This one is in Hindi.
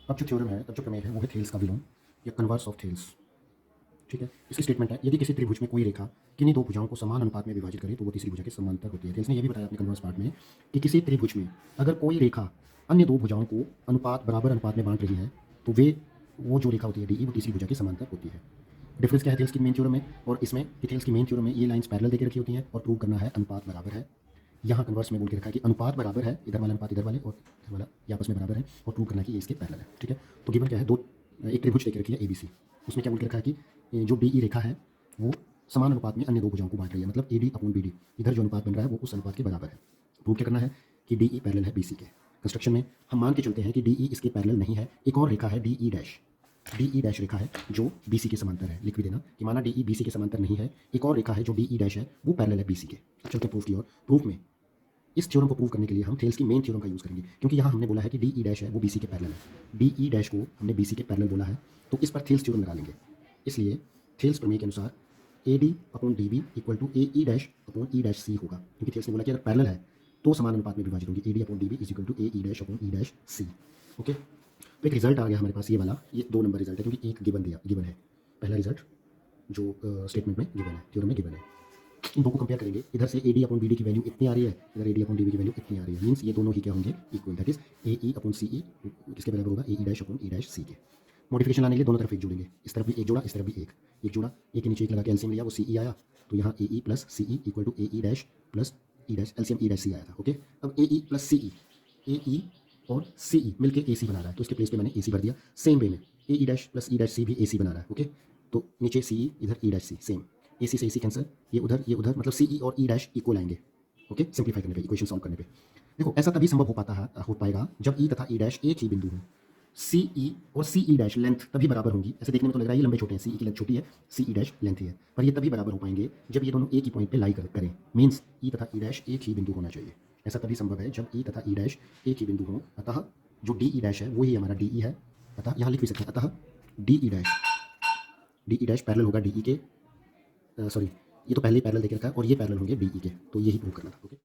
अब जो थ्योरम है, अब जो प्रमेय है वो है थेल्स का विलोम या कन्वर्स ऑफ थेल्स। ठीक है, इसकी स्टेटमेंट है, यदि किसी त्रिभुज में कोई रेखा किन्हीं दो भुजाओं को समान अनुपात में विभाजित करे तो वो तीसरी भुजा के समांतर होती है। थेल्स ने यह भी बताया अपने कन्वर्स पार्ट में कि किसी त्रिभुज में अगर कोई रेखा अन्य दो भुजाओं को बराबर अनुपात में बांट रही है तो वो जो रेखा होती है डी वो तीसरी भुजा के समांतर होती है। डिफरेंस क्या है थेल्स की मेन थ्योरम में और इसमें कि थेल्स की मेन थ्योरम में ये लाइंस पैरेलल देकर रखी होती हैं और प्रूव करना है अनुपात बराबर है। यहाँ कन्वर्स में बोल के रखा है कि अनुपात बराबर है, इधर वाला अनुपात इधर वाले और इधर वाला ये आपस में बराबर है और प्रूव करना है कि ये इसके पैरेलल है। ठीक है, तो गिवन क्या है, एक त्रिभुज देकर रखी है एबीसी, उसमें क्या बोल के रखा है कि जो डी ई रेखा है वो समान अनुपात में अन्य दो भुजाओं को बांट रही है, मतलब A D upon B D, इधर जो अनुपात बन रहा है वो उस अनुपात के बराबर है। प्रूव क्या करना है कि डी ई पैरेलल है बी सी के। कंस्ट्रक्शन में हम मान के चलते हैं कि डी ई इसके पैरेलल नहीं है, एक और रेखा है डी ई डैश रेखा है जो बी सी के समांतर है। लिख भी देना कि माना डी ई बी सी के समांतर नहीं है, एक और रेखा है जो डी ई डैश है वो पैरेलल है बी सी के। अब चलते हैं प्रूफ की ओर। प्रूफ में इस थ्योरम को प्रूव करने के लिए हम थेल्स की मेन थ्योरम का यूज़ करेंगे, क्योंकि यहाँ हमने बोला है कि डी ई डैश है वो बी सी के पैरेलल है, डी ई डैश को हमने बी सी के पैरेलल बोला है, तो इस पर थेल्स थ्योरम लगा लेंगे। इसलिए थेल्स प्रमेय के अनुसार A D upon D B equal to A E dash upon E dash C होगा, क्योंकि थेल्स ने बोला कि अगर पैरेलल है तो समान अनुपात में विभाजित होंगे। A D upon D B is equal to A E dash upon E dash C. Okay, तो एक रिजल्ट आ गया हमारे पास ये वाला, ये 2 नंबर रिजल्ट है क्योंकि एक गिवन है। पहला रिजल्ट जो स्टेटमेंट में गिवन है, थ्योरम में गिवन है। इन दो को कंपेयर करेंगे, इधर से A D upon B D की वैल्यू इतनी आ रही है, इधर A D upon D B की वैल्यू इतनी आ रही है, मीन्स ये दोनों ही क्या होंगे equal, that is A E upon C E किसके बराबर होगा, A E dash upon E dash C के। मॉडिफिकेशन लाने के लिए दोनों तरफ एक जोड़ेंगे, इस तरफ भी एक जोड़ा इस तरफ भी एक जोड़ा, एक के नीचे एक लगा के एलसीएम लिया वो सी ई आया, तो यहाँ A E plus C E equal to A E dash plus E dash, LCM E dash C आया था। ओके, अब ए ई प्लस सी ई, ए ई और सी ई मिलकर ए सी बना रहा है, तो इसके प्लेस पे मैंने ए सी भर दिया। सेम वे में A E dash plus E dash C भी ए सी बना रहा है। ओके, तो नीचे सी ई इधर ई डैश सी, सेम ए सी से ए सी कैंसर, ये उधर, मतलब सी ई और ई डैश इक्वल आएंगे। ओके, सिंप्लीफाई करने पे, इक्वेशन सॉल्व करने पे। देखो ऐसा तभी संभव हो पाएगा जब ई तथा ई डैश एक ही बिंदु हो। सी ई और सी ई डैश लेंथ तभी बराबर होंगी। ऐसे देखने में तो लग रहा है ये लंबे छोटे हैं, सी ई की लेंथ छोटी है, सी ई डैश लेंथ ही है, पर ये तभी बराबर हो पाएंगे जब ये दोनों एक ही पॉइंट पे लाई करें। मीन्स ई तथा ई डैश एक ही बिंदु होना चाहिए। ऐसा तभी संभव है जब ई तथा ई डैश एक ही बिंदु हो। अतः जो डी ई डैश है वो ही हमारा डी ई है। अतः यहाँ लिख भी सकते हैं, अतः डी ई डैश पैरेलल होगा डी ई के, सॉरी ये तो पहले ही पैरेलल देके रखा है और ये पैरेलल होंगे डी ई के, तो यही प्रूव करना था। ओके।